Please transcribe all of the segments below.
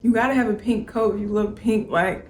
You gotta have a pink coat if you love pink. Like,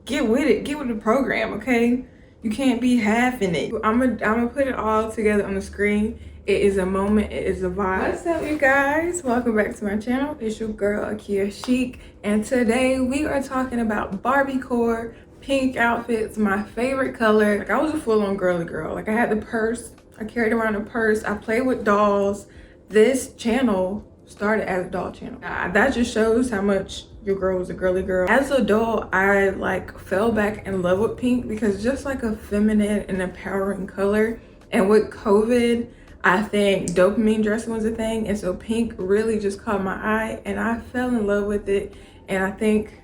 get with it. Get with the program, okay? You can't be half in it. I'm gonna put it all together on the screen. It is a moment. It is a vibe. What's up, you guys? Welcome back to my channel. It's your girl, akeyachic. And today we are talking about Barbiecore pink outfits, my favorite color. Like, I was a full-on girly girl. Like, I had the purse. I carried around a purse. I played with dolls. This channel started as a doll channel. That just shows how much your girl was a girly girl. As an adult, I like fell back in love with pink because it's just like a feminine and empowering color. And with COVID, I think dopamine dressing was a thing, and so pink really just caught my eye and I fell in love with it. And I think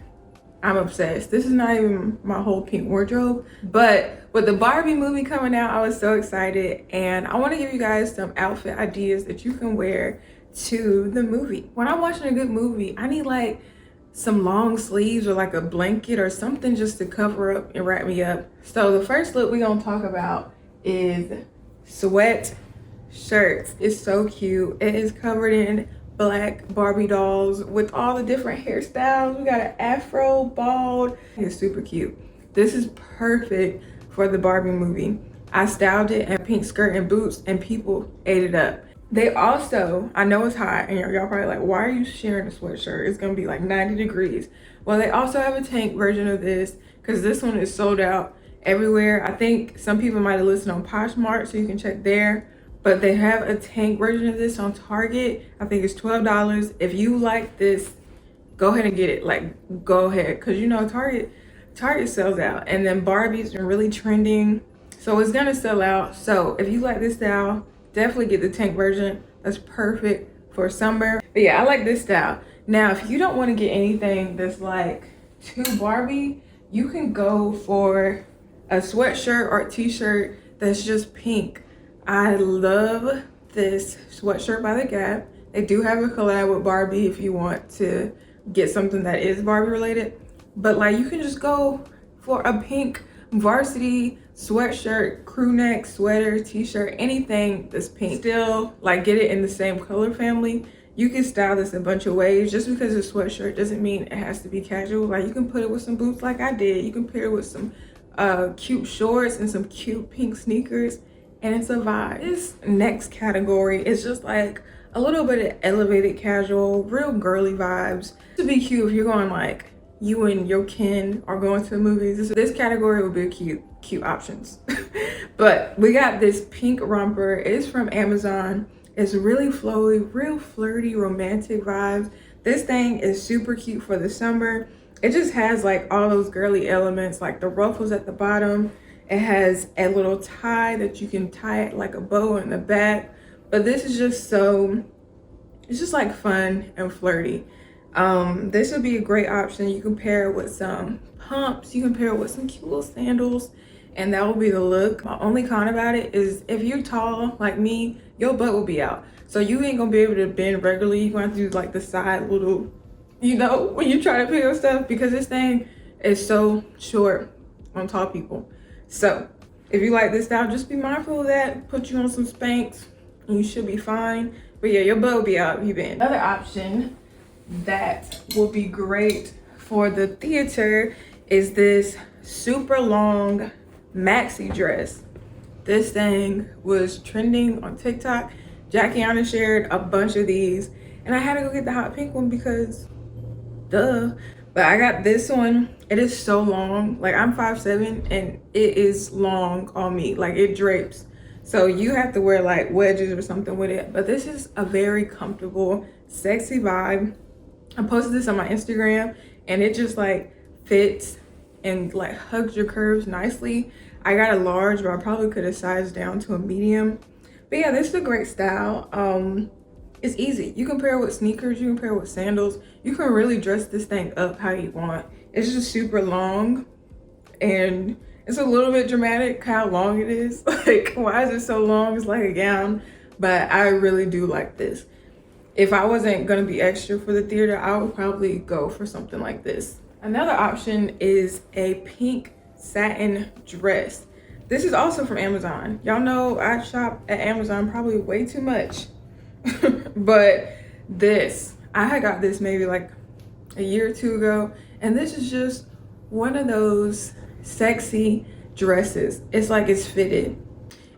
I'm obsessed. This is not even my whole pink wardrobe, but with the Barbie movie coming out, I was so excited, and I want to give you guys some outfit ideas that you can wear to the movie. When I'm watching a good movie, I need like some long sleeves or like a blanket or something just to cover up and wrap me up. So the first look we're gonna talk about is sweat shirts. It's so cute. It is covered in black Barbie dolls with all the different hairstyles. We got an afro, bald. It's super cute. This is perfect for the Barbie movie. I styled it in a pink skirt and boots and people ate it up. They also, I know it's hot and y'all probably like, why are you sharing a sweatshirt? It's gonna be like 90 degrees. Well, they also have a tank version of this because this one is sold out everywhere. I think some people might have listed on Poshmark, so you can check there. But they have a tank version of this on Target. I think it's $12. If you like this, go ahead and get it. Like, go ahead, because you know Target sells out. And then Barbie's been really trending, so it's gonna sell out. So if you like this style, definitely get the tank version. That's perfect for summer. But yeah, I like this style. Now, if you don't want to get anything that's like too Barbie, you can go for a sweatshirt or a t-shirt that's just pink. I love this sweatshirt by The Gap. They do have a collab with Barbie if you want to get something that is Barbie related. But like, you can just go for a pink varsity sweatshirt, crew neck, sweater, t-shirt, anything that's pink. Still like get it in the same color family. You can style this a bunch of ways. Just because it's a sweatshirt doesn't mean it has to be casual. Like, you can put it with some boots like I did. You can pair it with some cute shorts and some cute pink sneakers, and it's a vibe. This next category is just like a little bit of elevated casual, real girly vibes. To be cute if you're going like you and your kin are going to the movies. This category would be cute options. But we got this pink romper. It's from Amazon. It's really flowy, real flirty, romantic vibes. This thing is super cute for the summer. It just has like all those girly elements, like the ruffles at the bottom. It has a little tie that you can tie it like a bow in the back. But this is just so, it's just like fun and flirty. This would be a great option. You can pair it with some pumps. You can pair it with some cute little sandals, and that will be the look. My only con about it is if you're tall like me, your butt will be out. So you ain't gonna be able to bend regularly. You're going to do like the side little, you know, when you try to pick up stuff, because this thing is so short on tall people. So if you like this style, just be mindful of that. Put you on some Spanx and you should be fine. But yeah, your butt will be out if you bend. Another option that will be great for the theater is this super long maxi dress. This thing was trending on TikTok. Jackiana shared a bunch of these, and I had to go get the hot pink one because duh. But I got this one. It is so long. Like, I'm 5'7" and it is long on me. Like, it drapes. So you have to wear like wedges or something with it. But this is a very comfortable, sexy vibe. I posted this on my Instagram and it just like fits and like hugs your curves nicely. I got a large, but I probably could have sized down to a medium. But yeah, this is a great style. It's easy. You can pair it with sneakers, you can pair it with sandals. You can really dress this thing up how you want. It's just super long and it's a little bit dramatic how long it is. Like, why is it so long? It's like a gown, but I really do like this. If I wasn't gonna be extra for the theater, I would probably go for something like this. Another option is a pink satin dress. This is also from Amazon. Y'all know I shop at Amazon probably way too much. But this, I had got this maybe like a year or two ago, and this is just one of those sexy dresses. It's like it's fitted.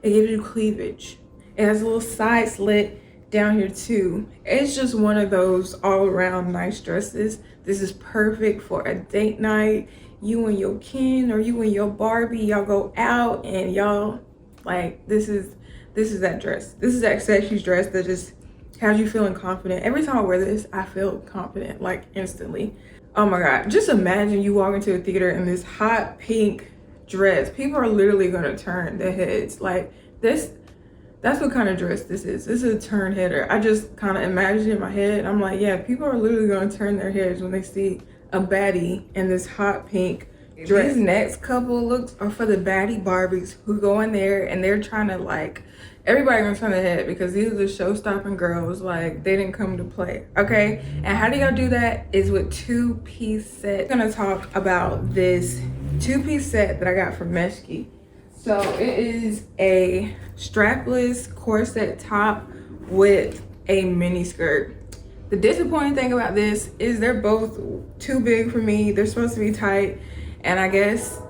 It gives you cleavage. It has a little side slit down here too. It's just one of those all around nice dresses. This is perfect for a date night. You and your Ken or you and your Barbie, y'all go out and y'all, like, this is that dress. This is that sexy dress that just has you feeling confident. Every time I wear this, I feel confident, like instantly. Oh my God, just imagine you walk into a theater in this hot pink dress. People are literally gonna turn their heads. Like this, that's what kind of dress this is. This is a turn header. I just kind of imagine in my head, I'm like, yeah, people are literally gonna turn their heads when they see a baddie in this hot pink dress. These next couple looks are for the baddie Barbies who go in there and they're trying to, like, everybody gonna turn their head because these are the show-stopping girls. Like, they didn't come to play, okay? And how do y'all do that is with two-piece set. I'm gonna talk about this two-piece set that I got from Maxi. So it is a strapless corset top with a mini skirt. The disappointing thing about this is they're both too big for me. They're supposed to be tight, and I guess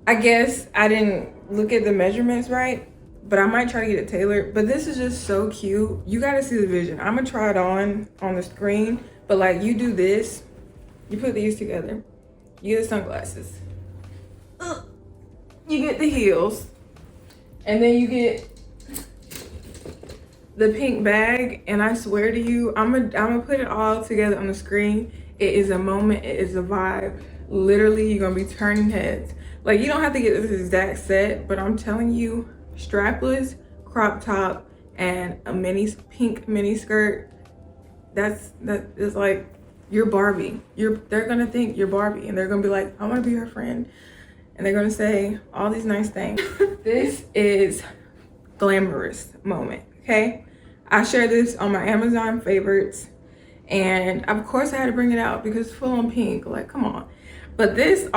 I didn't look at the measurements right, but I might try to get it tailored. But this is just so cute. You gotta see the vision. I'm gonna try it on the screen, but like, you do this, you put these together, you get the sunglasses, you get the heels, and then you get the pink bag. And I swear to you, I'm gonna put it all together on the screen. It is a moment, it is a vibe. Literally, you're gonna be turning heads. Like, you don't have to get this exact set, but I'm telling you, strapless crop top and a pink mini skirt, that is like, you're Barbie. They're gonna think you're Barbie, and they're gonna be like, I wanna be her friend. And they're gonna say all these nice things. This is glamorous moment, okay? I share this on my Amazon favorites, and of course I had to bring it out because it's full on pink, like, come on. But this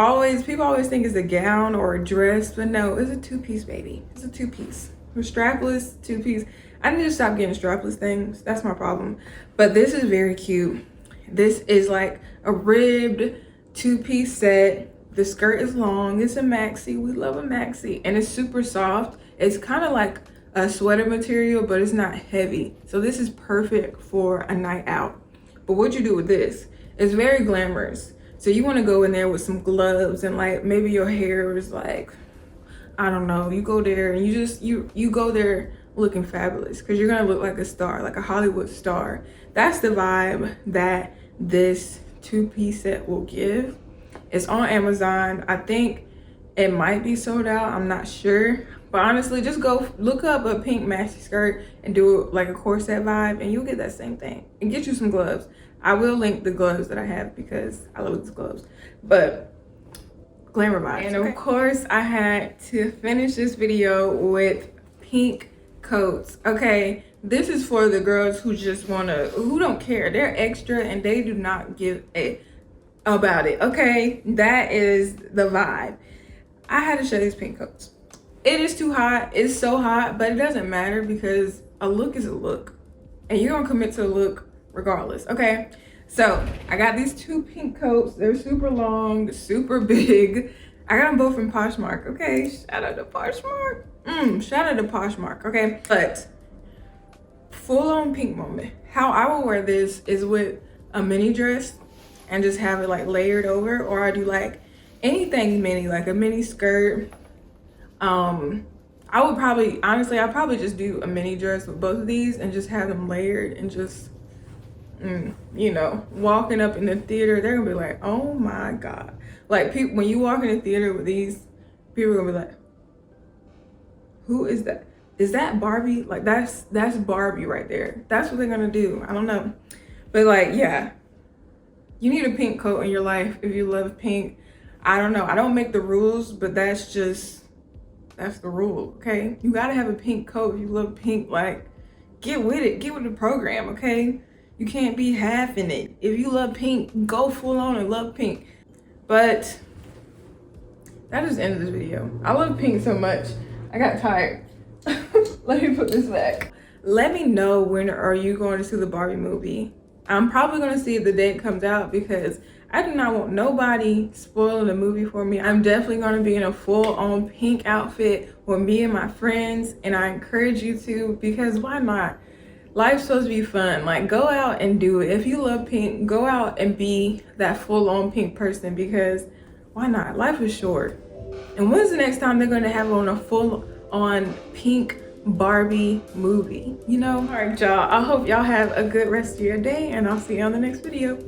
people always think it's a gown or a dress, but no, it's a two-piece, baby. It's a two-piece. A strapless two-piece. I need to stop getting strapless things. That's my problem. But this is very cute. This is like a ribbed two-piece set. The skirt is long. It's a maxi. We love a maxi. And it's super soft. It's kind of like a sweater material, but it's not heavy. So this is perfect for a night out. But what you do with this is very glamorous. So you want to go in there with some gloves and, like, maybe your hair is like, I don't know, you go there and you go there looking fabulous because you're gonna look like a star, like a Hollywood star. That's the vibe that this two-piece set will give. It's on Amazon. I think it might be sold out, I'm not sure, but honestly, just go look up a pink maxi skirt and do like a corset vibe, and you'll get that same thing. And get you some gloves. I will link the gloves that I have because I love these gloves. But glamour vibes. And of course, I had to finish this video with pink coats. Okay, this is for the girls who just who don't care. They're extra and they do not give a about it. Okay, that is the vibe. I had to show these pink coats. It is too hot. It's so hot, but it doesn't matter because a look is a look, and you're gonna commit to a look regardless. Okay, so I got these two pink coats. They're super long, super big. I got them both from Poshmark. Okay, shout out to Poshmark. Shout out to Poshmark. Okay, but full on pink moment. How I will wear this is with a mini dress and just have it like layered over, or I do like anything mini, like a mini skirt. I would probably, honestly, I'd probably just do a mini dress with both of these and just have them layered and just, you know, walking up in the theater, they're gonna be like, oh my God. Like, people, when you walk in the theater with these, people are gonna be like, who is that? Is that Barbie? Like, that's Barbie right there. That's what they're gonna do. I don't know. But like, yeah, you need a pink coat in your life if you love pink. I don't know. I don't make the rules, but that's the rule, okay? You gotta have a pink coat if you love pink. Like, get with it. Get with the program, okay? You can't be half in it. If you love pink, go full on and love pink. But that is the end of this video. I love pink so much. I got tired. Let me put this back. Let me know, when are you going to see the Barbie movie? I'm probably gonna see it the day it comes out because I do not want nobody spoiling the movie for me. I'm definitely gonna be in a full-on pink outfit with me and my friends, and I encourage you to, because why not? Life's supposed to be fun. Like, go out and do it. If you love pink, go out and be that full-on pink person, because why not? Life is short. And when's the next time they're gonna have on a full-on pink Barbie movie? You know? All right, y'all. I hope y'all have a good rest of your day, and I'll see you on the next video.